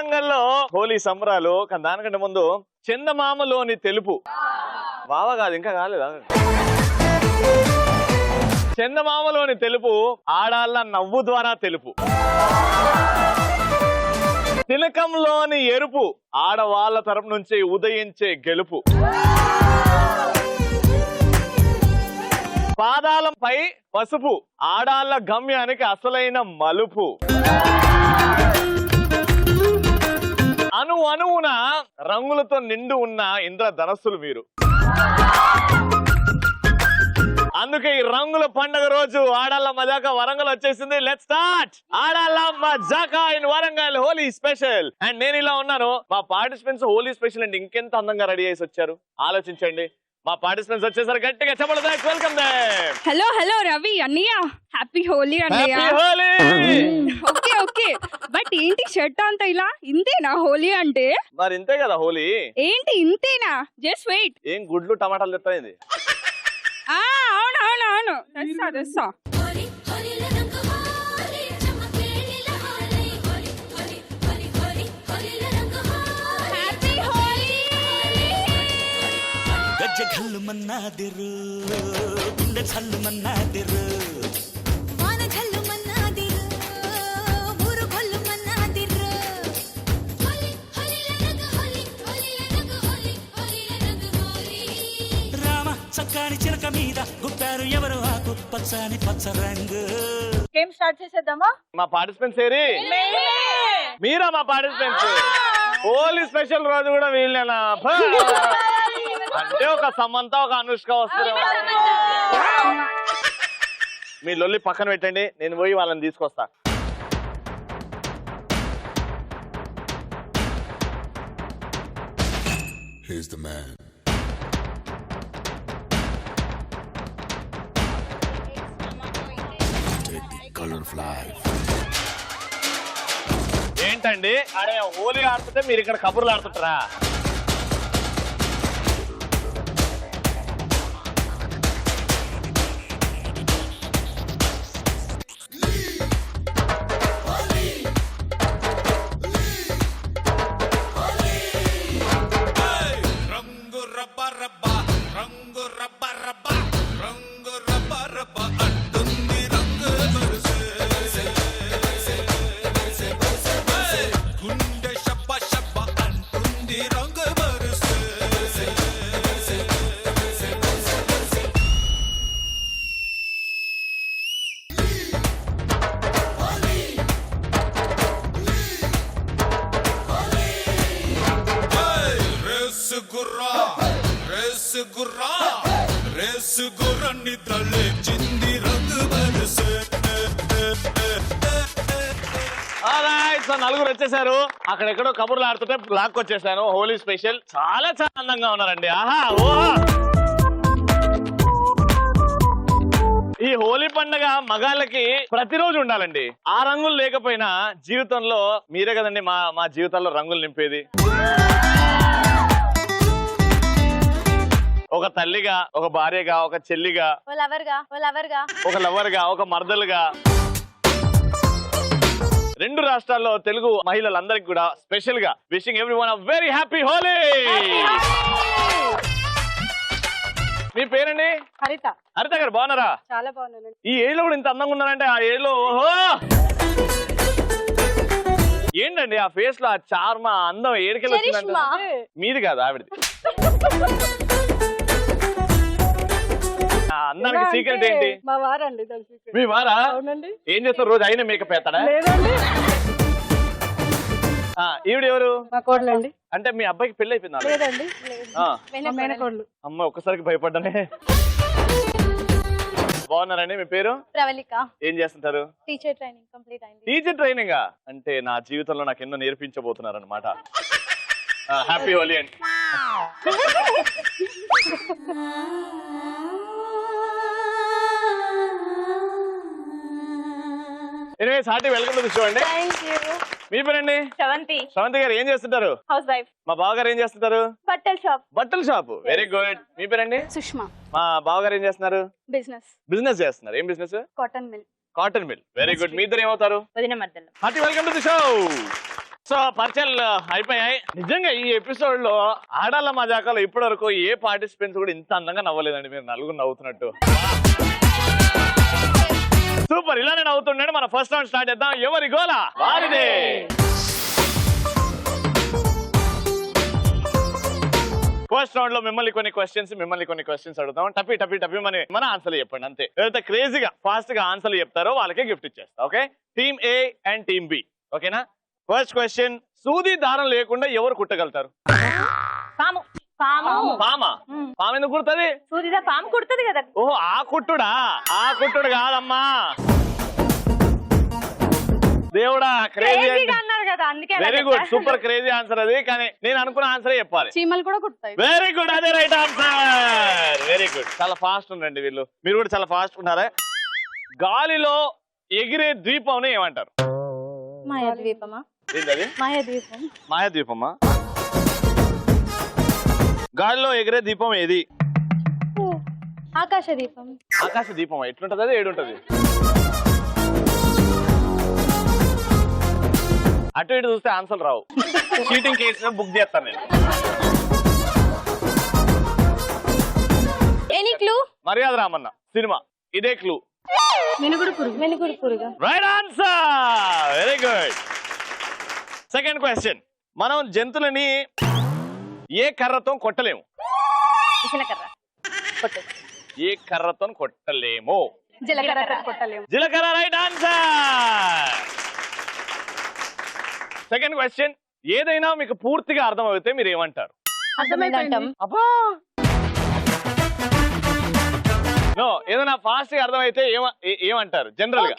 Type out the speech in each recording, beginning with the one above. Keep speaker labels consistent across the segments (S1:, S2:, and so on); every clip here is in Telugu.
S1: వరంగల్లో హోలీ సంబరాలు. దానికంటే ముందు చందమామలోని తెలుపు బావ కాదు, ఇంకా కాలేదా? చందమామలోని తెలుపు ఆడాళ్ళ నవ్వు ద్వారా తెలుపు. తిలకంలోని ఎరుపు ఆడవాళ్ల తరపు నుంచి ఉదయించే గెలుపు. పాదాలపై పసుపు ఆడాళ్ళ గమ్యానికి అసలైన మలుపు. అణువున రంగులతో నిండు ఉన్న ఇంద్రధనస్సులు మీరు. అందుకే ఈ రంగుల పండుగ రోజు ఆడాళ్ళ మజాక వరంగల్ వచ్చేసింది. లెట్స్ స్టార్ట్ ఆడాళ్ళ మజాక in Warangal Holi special. And నేను ఇలా ఉన్నాను, మా పార్టిసిపెంట్స్ హోలీ స్పెషల్ అండి ఇంకెంత అందంగా రెడీ చేసి వచ్చారు ఆలోచించండి. మా పార్టిసిపెంట్స్ వచ్చేసరికి గట్టిగా చెప్పండి. Welcome them.
S2: Hello hello Ravi అన్నయ్య, హ్యాపీ హోలీ అన్నయ్య.
S1: Happy Holi.
S2: Okay okay, but ఏంటి షర్ట్ అంతా ఇలా? ఇంతేనా హోలీ అంటే?
S1: మరి ఇంతే కదా హోలీ.
S2: ఏంటి ఇంతేనా? Just wait.
S1: ఏం గుడ్లు టమాటాలు తెస్తాయింది?
S2: అవును అవును అవును, తెస్తా తెస్తా.
S3: గజ్జలు మన్నాదిరు గుండె చల్లు మన్నాదిరు వాన చల్లు మన్నాదిరు ఊరు కొల్లు మన్నాదిరు రామ చక్కని చిలక మీద గుప్పారు ఎవరు ఆకు పచ్చని పచ్చ రంగు.
S2: గేమ్ స్టార్ట్ చేసేద్దామా?
S1: మా పార్టిసిపెంట్స్ ఏరి? మీరా మా పార్టిసిపెంట్స్? హోలీ స్పెషల్ రోజు కూడా వీళ్ళేనా? అంటే ఒక సమంత ఒక అనుష్క వస్తారు. మీ లొల్లి పక్కన పెట్టండి, నేను పోయి వాళ్ళని తీసుకొస్తా.
S4: Here's the man. Take the color of life.
S1: ఏంటండి అరే హోలీ ఆడుతుంటే మీరు ఇక్కడ కబుర్లు ఆడుతుంటారా? నలుగురు వచ్చేసారు, అక్కడెక్కడో కబుర్లు ఆడుతుంటే లాక్కొచ్చేసాను. హోలీ స్పెషల్ చాలా చాలా అందంగా ఉన్నారండి. ఆహా ఓహా. ఈ హోలీ పండుగ మగాళ్ళకి ప్రతిరోజు ఉండాలండి. ఆ రంగులు లేకపోయినా జీవితంలో మీరే కదండి మా జీవితాల్లో రంగులు నింపేది. ఒక తల్లిగా, ఒక భార్యగా, ఒక చెల్లిగా, ఒక లవర్గా, ఒక మర్దలుగా, రెండు రాష్ట్రాల్లో తెలుగు మహిళలందరికీ కూడా స్పెషల్ గా wishing everyone a very happy Holi. మీ పేరండి?
S2: హరిత.
S1: హరిత గారు బాగున్నారా?
S2: చాలా బాగున్నాను.
S1: ఈ ఏజ్ లో కూడా ఇంత అందంగా ఉన్నారంటే ఆ ఏజ్ లో ఓహో ఏంటండి ఆ ఫేస్ లో ఆ చార్మ అందం ఏడికెళ్ళి వచ్చిందంటే? మీది కాదు ఆవిడది. అందానికి సీక్రెట్ ఏంటి?
S2: మా వారండి.
S1: మీ వారా?
S2: అవునండి.
S1: ఏం చేస్తారు రోజు? అయినా మేకప్ వేస్తాడా? ఈవిడ ఎవరు?
S2: మా కోడలండి.
S1: అంటే మీ అబ్బాయికి పెళ్లి అయిపోయిందా?
S2: లేదండి.
S1: అమ్మ ఒక్కసారికి భయపడ్డానే. బాగున్నారండి. మీ పేరు?
S5: ప్రవళిక.
S1: ఏం చేస్తుంటారు?
S5: టీచర్ ట్రైనింగ్ కంప్లీట్ అయింది.
S1: టీచర్ ట్రైనింగ్ అంటే నా జీవితంలో నాకు ఎన్నో నేర్పించబోతున్నారు అనమాట. హ్యాపీ హోలీ అండి. Anyways hearty welcome to the show అండి. మీ పేరండి?
S5: శ్రవంతి.
S1: శ్రవంతి గారు ఏం చేస్తుంటారు?
S5: House wife.
S1: మా బావగారు ఏం చేస్తుంటారు?
S5: బట్టల షాప్.
S1: బట్టల షాప్. Very good. మీ పేరండి?
S5: సుష్మా.
S1: మా బావగారు ఏం చేస్తున్నారు?
S5: బిజినెస్.
S1: బిజినెస్ చేస్తున్నారు. ఏం business?
S5: Cotton mill.
S1: Cotton mill. Very good. మీ ఇద్దరు ఏమవుతారు?
S5: వదిన మధ్యలో.
S1: Hearty welcome to the show. So పరిచయాలు అయిపోయాయి. నిజంగా ఈ ఎపిసోడ్ లో ఆడాల మజాకాలో ఇప్పటి వరకు ఏ పార్టిసిపెంట్స్ కూడా ఇంత అందంగా నవ్వలేదండి. మీరు నలుగురు నవ్వుతున్నట్టు. సూపర్, ఇలానే నవ్వుతుండే. మన ఫస్ట్ రౌండ్ స్టార్ట్ చేద్దాం. ఎవరి గోలా వారిదే. ఫస్ట్ రౌండ్ లో మిమ్మల్ని కొన్ని క్వశ్చన్స్ అడుగుతాం. టపి మన ఆన్సర్లు చెప్పండి అంతే. ఎవరైతే క్రేజీగా ఫాస్ట్ గా ఆన్సర్లు చెప్తారో వాళ్ళకే గిఫ్ట్ ఇచ్చేస్తా. Okay, team A and team B. ఓకేనా? ఫస్ట్ క్వశ్చన్, సూది దారం లేకుండా ఎవరు కుట్టగలుగుతారు?
S5: పాము. పాము.
S1: పామా? పాము ఎందుకు కుడుతుంది?
S5: సూదిదా పాము కుడుతుంది కదా.
S1: ఓహో, ఆ కుట్టుడు కాదమ్మా. దేవుడా, క్రేజీ
S5: అన్నారు కదా, అందుకే.
S1: Very good, super crazy answer అది. కానీ నేను అనుకున్న ఆన్సరే చెప్పాలి.
S2: చీమలు కూడా కుడతాయి.
S1: వెరీ గుడ్, అదే రైట్ ఆన్సర్. వెరీ గుడ్, చాలా ఫాస్ట్ ఉండండి వీళ్ళు. మీరు కూడా చాలా ఫాస్ట్ ఉన్నారా? గాలిలో ఎగిరే ద్వీపం ఏమంటారు?
S5: మాయాద్వీపమా?
S1: ఏంటది?
S5: మాయాద్వీపం.
S1: మాయాద్వీపమా? గాలిలో ఎగిరే దీపం ఏది?
S5: ఆకాశ దీపం.
S1: ఆకాశ దీపం ఎట్లుంటది? అది ఏడుంటది? అటు ఇటు చూస్తే ఆన్సర్ రావు. చీటింగ్ కేసు బుక్ చేస్తాను నేను.
S5: Any clue?
S1: మర్యాద రామన్న సినిమా, ఇదే క్లూ.
S2: మినుగుడు పురుగు.
S1: Right answer, very good. Second question, మనం జంతువులని ఏ కర్రతో కొట్టలేము?
S5: జీలకర్ర.
S1: ఏ కర్రతో కొట్టలేము?
S5: జీలకర్ర కొట్టలేము.
S1: జీలకర్ర, రైట్ ఆన్సర్. సెకండ్ క్వశ్చన్, ఏదైనా మీకు పూర్తిగా అర్థమైతే మీరు ఏమంటారు?
S5: అర్థమైందంటాం.
S1: అబ్బా, నో, ఏదైనా ఫాస్ట్ గా అర్థమైతే ఏమంటారు జనరల్ గా?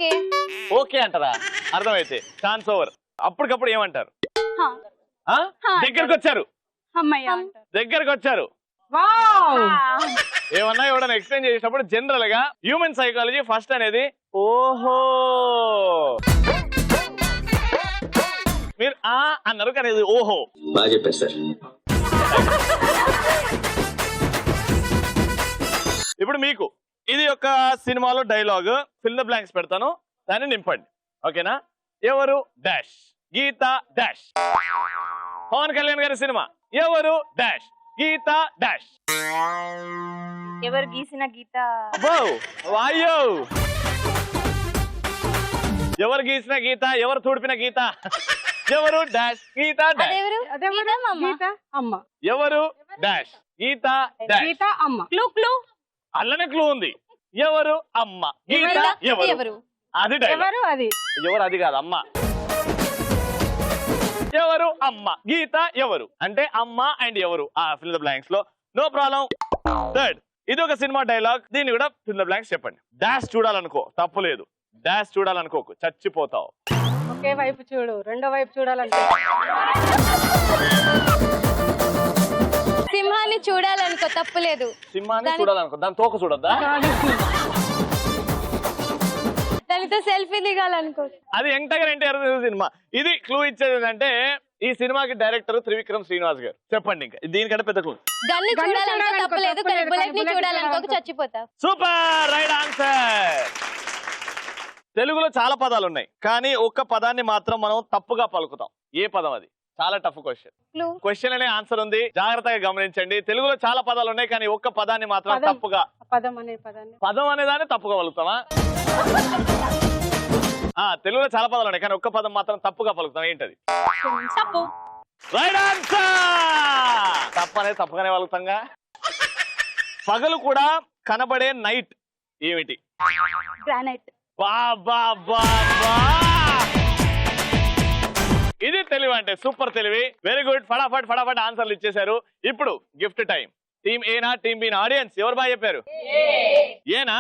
S1: ఓకే అంటారా? అర్థమైతే ఛాన్స్ ఓవర్. అప్పటికప్పుడు ఏమంటారు? దగ్గరకు వచ్చారు. దగ్గరకు వచ్చారు. ఏమన్నా ఎవడన్నా ఎక్స్ప్లెయిన్ చేసినప్పుడు జనరల్ గా హ్యూమన్ సైకాలజీ ఫస్ట్ అనేది ఓహో మీరు ఆ అన్నారు, కానీ ఇది ఓహో.
S6: బాగా చెప్పారు సార్.
S1: ఇప్పుడు మీకు ఇది ఒక సినిమాలో డైలాగ్, ఫిల్ ద బ్లాంక్స్ పెడతాను, దాన్ని నింపండి. ఓకేనా? ఎవరు డాష్ గీత డాష్. పవన్ కళ్యాణ్ గారి సినిమా, ఎవరు డాష్ గీత డాష్.
S5: ఎవరు గీసిన గీత?
S1: వాయో, ఎవరు గీసిన గీత, ఎవరు తుడిపిన గీత, ఎవరు డాష్ గీత డాష్. ఎవరు డాష్ గీత డాష్.
S2: క్లూ
S1: అల్లనే క్లూ ఉంది. ఎవరు అమ్మ గీత ఎవరు? అది
S2: ఎవరు? అది
S1: ఎవరు? అది కాదు, అమ్మ. ఎవరు అమ్మ గీత ఎవరు అంటే అమ్మ అండ్ ఎవరు. ఆ ఫిల్ ద బ్లాంక్స్ లో నో ప్రాబ్లం. థర్డ్, ఇది ఒక సినిమా డైలాగ్, దీన్ని కూడా ఫిల్ ద బ్లాంక్స్ చెప్పండి. డాష్ చూడాలనుకో, తప్పులేదు. డాష్ చూడాలనుకోకు, చచ్చిపోతావు.
S2: ఒకే వైపు చూడు, రెండో వైపు చూడాలంటే.
S5: సింహాన్ని చూడాలనుకో, తప్పులేదు.
S1: సింహాన్ని చూడాలనుకో, దాని తోక చూడొద్దా?
S5: దానితో సెల్ఫీ దిగాలనుకో.
S1: అది ఎంటగా సినిమా. ఇది క్లూ ఇచ్చేది ఏంటంటే ఈ సినిమాకి డైరెక్టర్ త్రివిక్రమ్ శ్రీనివాస్ గారు. చెప్పండి, ఇంకా దీనికంటే పెద్ద క్లూ.
S5: గన్ని చూడాలనుకో, తప్పులేదు. కానీ బుల్లెట్ ని చూడాలనుకో, చచ్చిపోతావు.
S1: Super, right answer. తెలుగులో చాలా పదాలు ఉన్నాయి, కానీ ఒక్క పదాన్ని మాత్రం మనం తప్పుగా పలుకుతాం. ఏ పదం అది? చాలా టఫ్ క్వశ్చన్. క్వశ్చన్ అనే ఆన్సర్ ఉంది, జాగ్రత్తగా గమనించండి. తెలుగులో చాలా పదాలు ఉన్నాయి, కానీ ఒక్క పదాన్ని మాత్రం తప్పుగా. పదం అనే దాన్ని తప్పుగా పలుకుతామా? తెలుగులో చాలా పదాలు ఉన్నాయి, కానీ ఒక్క పదం మాత్రం తప్పుగా పలుకుతాం. ఏంటది?
S5: తప్పు.
S1: Right answer. తప్పు అనేది తప్పుగానే పలుకుతాంగా. పగలు కూడా కనబడే నైట్ ఏమిటి?
S5: గ్రానైట్.
S1: ఇది తెలివి అంటే, సూపర్ తెలివి. Very good. ఫటాఫట్ ఆన్సర్లు ఇచ్చేశారు. ఇప్పుడు గిఫ్ట్ టైం. టీమ్ ఏనా టీమ్ బి? ఆడియన్స్ ఎవరు బాగా చెప్పారు? ఏనా?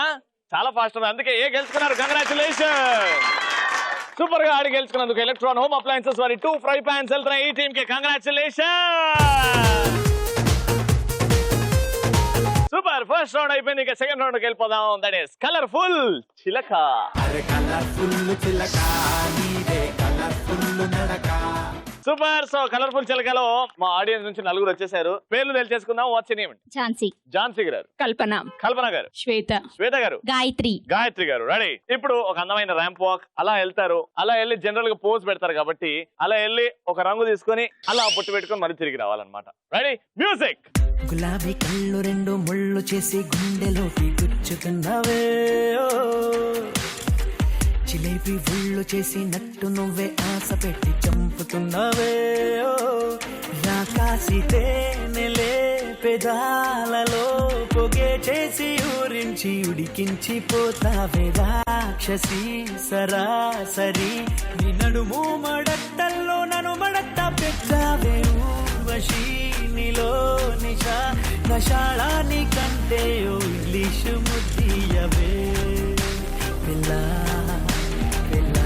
S1: చాలా ఫాస్ట్ ఉంది, అందుకే ఏ గెలుచుకున్నారు. కంగ్రాచులేషన్. సూపర్ గా ఆడి గెలుచుకున్నందుకు ఎలక్ట్రాన్ హోమ్ అప్లయన్సెస్ వారి 2 ఫ్రై పాన్స్ వెళ్తున్నాయి ఈ టీమ్ కి. కంగ్రాచులేషన్. సూపర్. ఫస్ట్ రౌండ్ అయిపోయింది, ఇక సెకండ్ రౌండ్ కి వెళ్ళిపోదాం. దట్ ఈస్ కలర్ఫుల్ చిలక. సూపర్. సో కలర్ఫుల్ చిలకలో మా ఆడియన్స్ నుంచి నలుగురు వచ్చేసారు. పేర్లు తెలిసేసుకుందాం. What's name?
S5: ఝాన్సీ.
S1: ఝాన్సీ గారు.
S2: కల్పన.
S1: కల్పన గారు.
S2: శ్వేత
S1: గారు.
S5: గాయత్రి
S1: గారు. రెడీ. ఇప్పుడు ఒక అందమైన ర్యాంప్ వాక్ అలా వెళ్తారు. అలా వెళ్ళి జనరల్ గా పోజ్ పెడతారు కాబట్టి అలా వెళ్ళి ఒక రంగు తీసుకొని అలా బొట్టు పెట్టుకొని మళ్ళీ తిరిగి రావాలన్నమాట. Ready, music.
S3: గులాబీ కళ్ళు రెండు ముళ్ళు చేసి గుండెలోకి గుచ్చుతున్నావే, జిలేబీ ఉళ్ళు చేసి నట్టు నువ్వే ఆశ పెట్టి చంపుతున్నావే, రాకాసి తేనెలే పెదాలలో పొగే చేసి ఊరించి ఉడికించి పోతావే, రాక్షసి సరాసరి నీ నడుము మడట్టల్లో నన్ను మడట్ట పెట్టావే, ఊర్వశి నీలో నిషా నషాళాని కంటే ఓ ఇంగ్లీషు ముద్దియవే పిల్ల పిల్ల.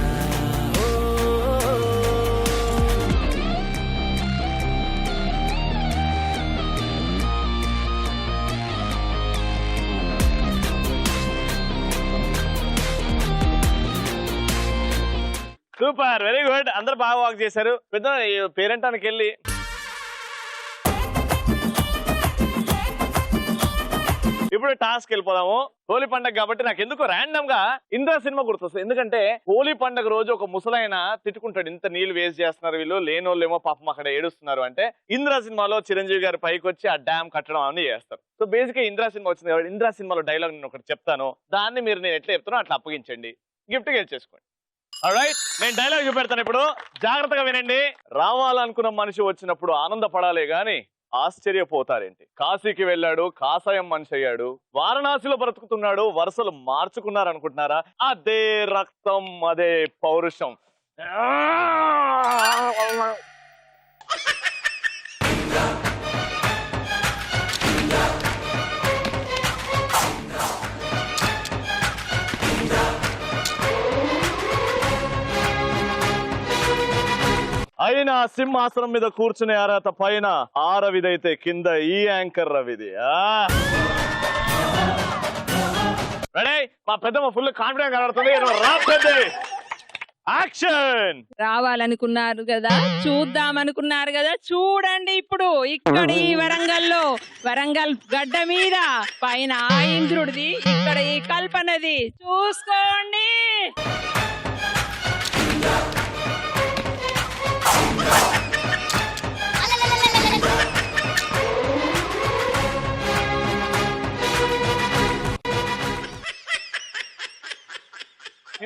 S1: Super, very good. అందరు బాగా వాక్ చేశారు. పెద్ద పేరెంటానికి వెళ్ళి ఇప్పుడు టాస్క్ వెళ్ళిపోదాము. హోలీ పండుగ కాబట్టి నాకు ఎందుకో ర్యాండమ్ గా ఇంద్ర సినిమా గుర్తొస్తుంది. ఎందుకంటే హోలీ పండుగ రోజు ఒక ముసలైన తిట్టుకుంటాడు, ఇంత నీళ్లు వేస్ట్ చేస్తున్నారు వీళ్ళు, లేనోళ్ళేమో పాపం అక్కడ ఏడుస్తున్నారు అంటే. ఇంద్ర సినిమాలో చిరంజీవి గారి పైకి వచ్చి ఆ డ్యామ్ కట్టడం అన్ని చేస్తారు. సో బేసిక్ గా ఇంద్ర సినిమా వచ్చింది కాబట్టి ఇంద్ర సినిమాలో డైలాగ్ నేను ఒకటి చెప్తాను, దాన్ని మీరు నేను ఎట్లా చెప్తానో అట్లా అప్పగించండి, గిఫ్ట్ గెలిచేసుకోండి. ఆల్రైట్, నేను డైలాగ్ చూపెడతాను ఇప్పుడు, జాగ్రత్తగా వినండి. రావాలనుకున్న మనిషి వచ్చినప్పుడు ఆనందపడాలే గాని ఆశ్చర్యపోతారేంటి. కాశీకి వెళ్ళాడు, కాషాయం మనిషి అయ్యాడు, వారణాసిలో బ్రతుకుతున్నాడు, వరుసలు మార్చుకున్నారు అనుకుంటున్నారా? అదే రక్తం, అదే పౌరుషం. అయినా సింహాసనం మీద కూర్చునే అర్హత పైన ఆ రవిదైతే కింద ఈ యాంకర్ రవిది. రెడీ, మా పెద్దమ్మ ఫుల్ కాన్ఫిడెంట్ కనబడుతుంది. యాక్షన్.
S2: రావాలనుకున్నారు కదా, చూద్దామనుకున్నారు కదా, చూడండి ఇప్పుడు ఇక్కడ ఈ వరంగల్లో, వరంగల్ గడ్డ మీద పైన ఆ ఇంద్రుడిది, ఇక్కడ ఈ కల్పనది, చూసుకోండి.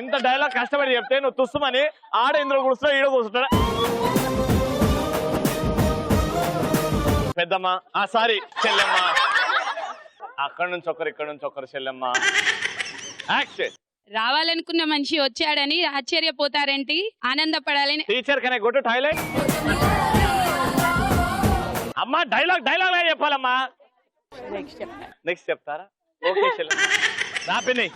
S1: ఇంత డైలాగ్ కష్టపడి చెప్తే నువ్వు తుస్సుమని ఆడ ఇందులో కూర్చున్నా ఈడ కూర్చుంటా. పెద్దమ్మ, సారీ చెల్లెమ్మ, అక్కడ నుంచి ఒకరు ఇక్కడ నుంచి ఒకరు చెల్లెమ్మ. యాక్షన్.
S2: రావాలనుకున్న మనిషి వచ్చాడని ఆశ్చర్యపోతారేంటి, ఆనందపడాలని.
S1: Teacher can I go to toilet? అమ్మా డైలాగ్ చెప్పాలమ్మా. నెక్స్ట్ చెప్తారా? ఓకే చెల్లెమ్మ, రాపిని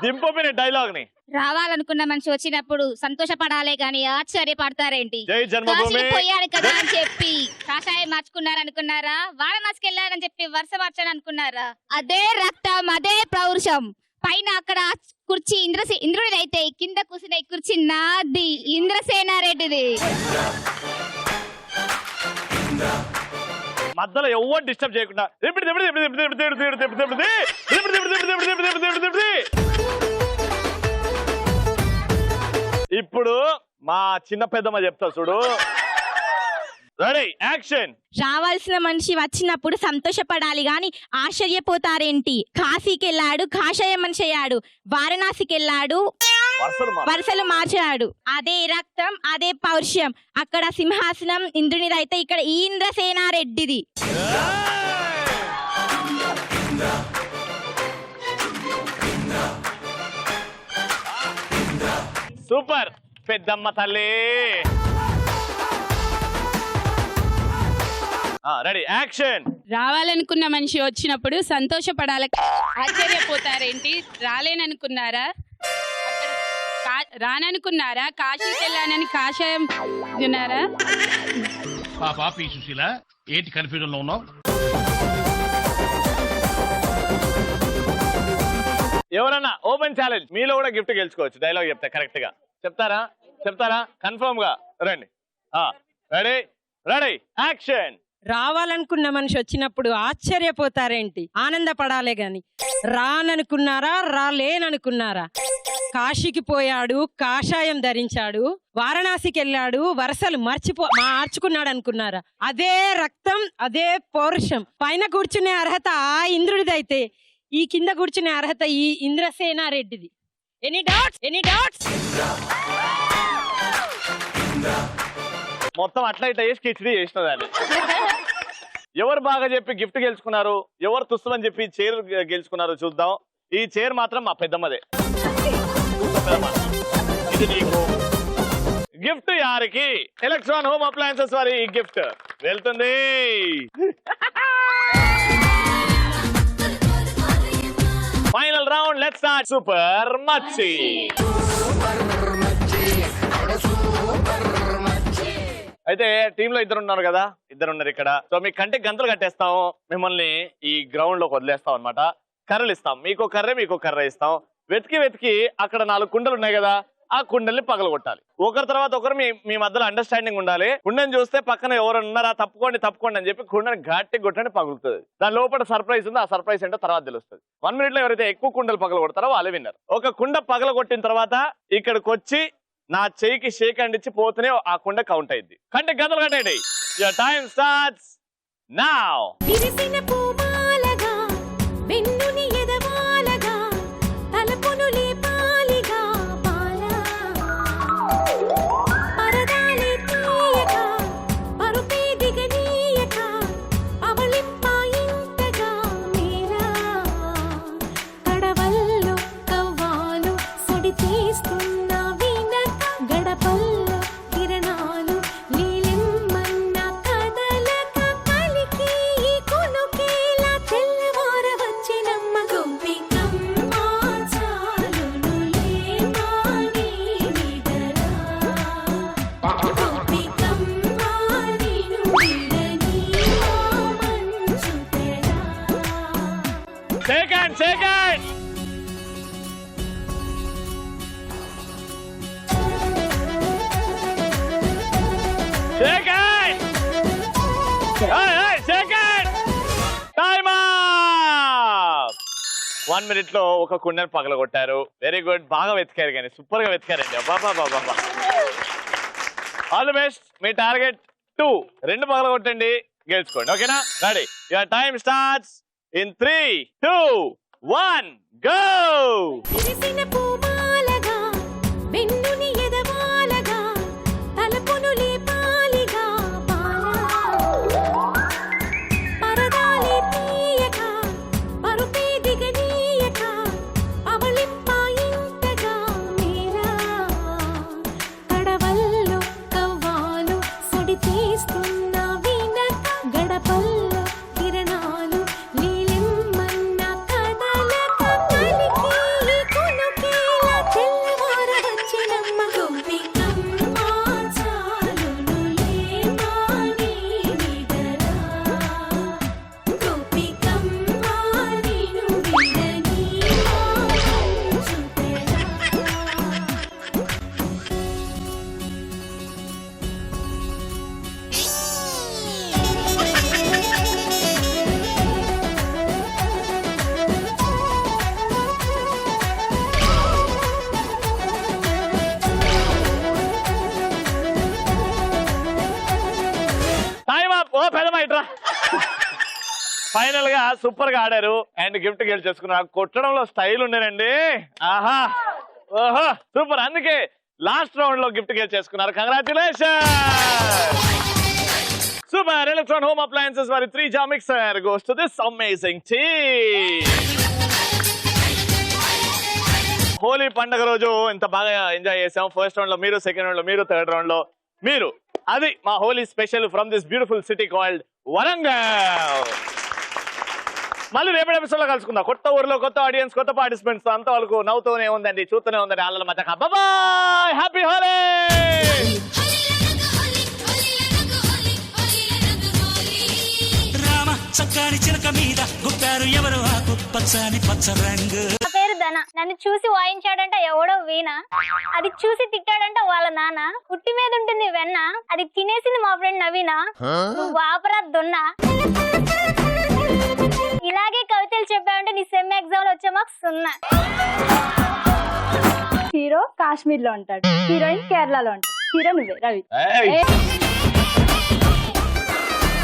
S1: దింపని డైలాగ్ ని.
S5: రావాలనుకున్న మనిషి వచ్చినప్పుడు సంతోషపడాలే గాని ఆశ్చర్యపడతారేంటి.
S1: జై జన్మభూమి
S5: పోయాడు కదా అని చెప్పి కాషాయం మార్చుకున్నారనుకున్నారా? వారణాసికి వెళ్ళారని చెప్పి వరుస మార్చాను అనుకున్నారా? అదే రక్తం, అదే పౌరుషం. పైన అక్కడ కుర్చీ ఇంద్రుడిది అయితే కింద కూర్చునే కుర్చీ నాది, ఇంద్రసేనారెడ్డిది.
S1: మధ్యలో ఎవరు డిస్టర్బ్ చేయకుండా ఇప్పుడు మా చిన్న పెద్దమ్మ చెప్తా చూడు. Ready, action.
S5: రావాల్సిన మనిషి వచ్చినప్పుడు సంతోషపడాలి గాని ఆశ్చర్యపోతారేంటి. కాశీకి వెళ్ళాడు, కాషాయం మనిషి అయ్యాడు, వారణాసికి వెళ్ళాడు, వరుసలు మార్చాడు. అదే రక్తం, అదే పౌరుషం. అక్కడ సింహాసనం ఇంద్రునిది అయితే ఇక్కడ ఈ ఇంద్రసేనారెడ్డిది.
S1: సూపర్ పెద్దమ్మ తల్లి. Ready, action.
S2: రావాలనుకున్న మనిషి వచ్చినప్పుడు సంతోషపడాలి, ఆశ్చర్యపోతారేంటి. రాలేననుకున్నారా? రాననుకున్నారా? కాశీకి వెళ్ళానని కాషాయం విన్నారా?
S6: పాప పి సుశీల, ఏంటి కన్ఫ్యూజన్ లో ఉన్నావు?
S1: ఎవరన్నా ఓపెన్ ఛాలెంజ్, మీలో కూడా గిఫ్ట్ గెలుచుకోవచ్చు. డైలాగ్ చెప్తా కరెక్ట్ గా చెప్తారా? కన్ఫర్మ్ గా రండి. Ready ready action.
S2: రావాలనుకున్న మనిషి వచ్చినప్పుడు ఆశ్చర్యపోతారేంటి? ఆనందపడాలే గాని. రాననుకున్నారా, రాలేననుకున్నారా? కాశీకి పోయాడు, కాషాయం ధరించాడు, వారణాసికి వెళ్ళాడు, వరసలు మార్చుకున్నాడు అనుకున్నారా? అదే రక్తం, అదే పౌరుషం. పైన కూర్చునే అర్హత ఆ ఇంద్రుడిదైతే ఈ కింద కూర్చునే అర్హత ఈ ఇంద్రసేనారెడ్డిది. Any doubts?
S1: మొత్తం అట్లా ఇట్లా చేసి కిచిడి చేసిన దాన్ని. ఎవరు బాగా చెప్పి గిఫ్ట్ గెలుచుకున్నారు, ఎవరు తుస్సుమని చెప్పి చైర్ గెలుచుకున్నారు చూద్దాం. ఈ చైర్ మాత్రం మా పెద్దమ్మదే. ఇది నీకు గిఫ్ట్. యారికి ఎలక్ట్రాన్ హోమ్ అప్లయన్సెస్ వారి ఈ గిఫ్ట్ వెళ్తుంది. Final round, let's start. Super మచ్చి. అయితే టీమ్ లో ఇద్దరు ఉన్నారు కదా, ఇద్దరు ఉన్నారు ఇక్కడ. సో మీ కంటికి గంతలు కట్టేస్తాం, మిమ్మల్ని ఈ గ్రౌండ్ లోకి వదిలేస్తాం అనమాట. కర్రలు ఇస్తాం, మీకో కర్ర ఇస్తాం. వెతికి అక్కడ 4 కుండలు ఉన్నాయి కదా, ఆ కుండల్ని పగలగొట్టాలి. ఒకరి తర్వాత ఒకరు మీ మధ్యలో అండర్స్టాండింగ్ ఉండాలి. కుండని చూస్తే పక్కన ఎవరు ఉన్నారా, తప్పుకోండి అని చెప్పి కుండని గట్టి కొట్టని పగులుతుంది. దాని లోపల సర్ప్రైజ్ ఉంది, ఆ సర్ప్రైజ్ ఏంటో తర్వాత తెలుస్తుంది. 1 minute లో ఎవరైతే ఎక్కువ కుండలు పగలగొడతారో వాళ్ళే విన్నారు. ఒక కుండ పగలగొట్టిన తర్వాత ఇక్కడికి వచ్చి నా చెయ్యికి షేక్ హ్యాండ్ ఇచ్చి పోతూనే ఆ కుండ కౌంట్ అయింది. కంటే గంటలు కట్టండి. Your time starts now. Second. Time up. 1 minute లో ఒక కుండను పగలగొట్టారు. వెరీ గుడ్, బాగా వెతికారు కానీ సూపర్ గా వెతికారండి. Baba all the best. మీ టార్గెట్ 2. 2 పగలగొట్టండి, గెలుచుకోండి. ఓకేనా? Ready. Your time starts in 3, 2, 1, go! Final గా సూపర్ గా ఆడారు అండ్ గిఫ్ట్ గెలిచేసుకున్నారు. కొట్టడంలో స్టైల్ ఉండేనండి. ఆహా, ఓహో సూపర్. అందుకే లాస్ట్ రౌండ్ లో గిఫ్ట్ గెలిచేసుకున్నారు. Congratulation. Super. Electron home appliances వారి 3 jar mixer goes to this amazing team. Holi పండుగ రోజు ఇంత బాగా ఎంజాయ్ చేసాం. ఫస్ట్ రౌండ్ లో మీరు, సెకండ్ రౌండ్ లో మీరు, థర్డ్ రౌండ్ లో మీరు. అది మా Holi special from this beautiful city called Warangal. మళ్ళీ రేపటి ఎపిసోడ్ లో కలుసుకుందాం. కొత్త ఊర్లో, కొత్త ఆడియన్స్, కొత్త పార్టిసిపెంట్స్. అంత వాళ్ళకు నవ్వుతూనే ఉందండి, చూస్తూనే ఉందండి. వాళ్ళ మధ్య బాయ్, హ్యాపీ హోలీ.
S3: రామ చక్కని చిలక మీద గుప్పారు ఎవరు ఆకు పచ్చని పచ్చ రంగు.
S7: పేరు ధన. నన్ను చూసి వాయించాడంట ఎవడో వీణ, అది చూసి తిట్టాడంట వాళ్ళ నాన్న. పుట్టి మీద ఉంటుంది వెన్న, అది తినేసింది మా ఫ్రెండ్ నవీన. నువ్వు ఆపరా దొన్నా. ఇలాగే కవితలు చెప్పావంటే నీ సెమ్ ఎగ్జామ్ లో వచ్చే మార్క్స్ 0.
S8: హీరో కాశ్మీర్ లో ఉంటాడు, హీరోయిన్ కేరళలో ఉంటాడు. హీరో నువ్వే రవి.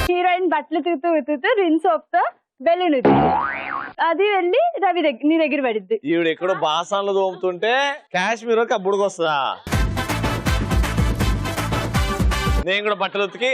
S8: హీరోయిన్ బట్టలు ఉతుకుతూ రిన్ సోప్ తో బెలూన్ అది వెళ్ళి రవి దగ్గర నీ దగ్గర పడిద్ది.
S1: ఈవిడ ఎక్కడో బాసాన్లు తోముతుంటే కాశ్మీర్ కబ్బుడికి వస్తుందా? నేను కూడా బట్టలు ఉతికి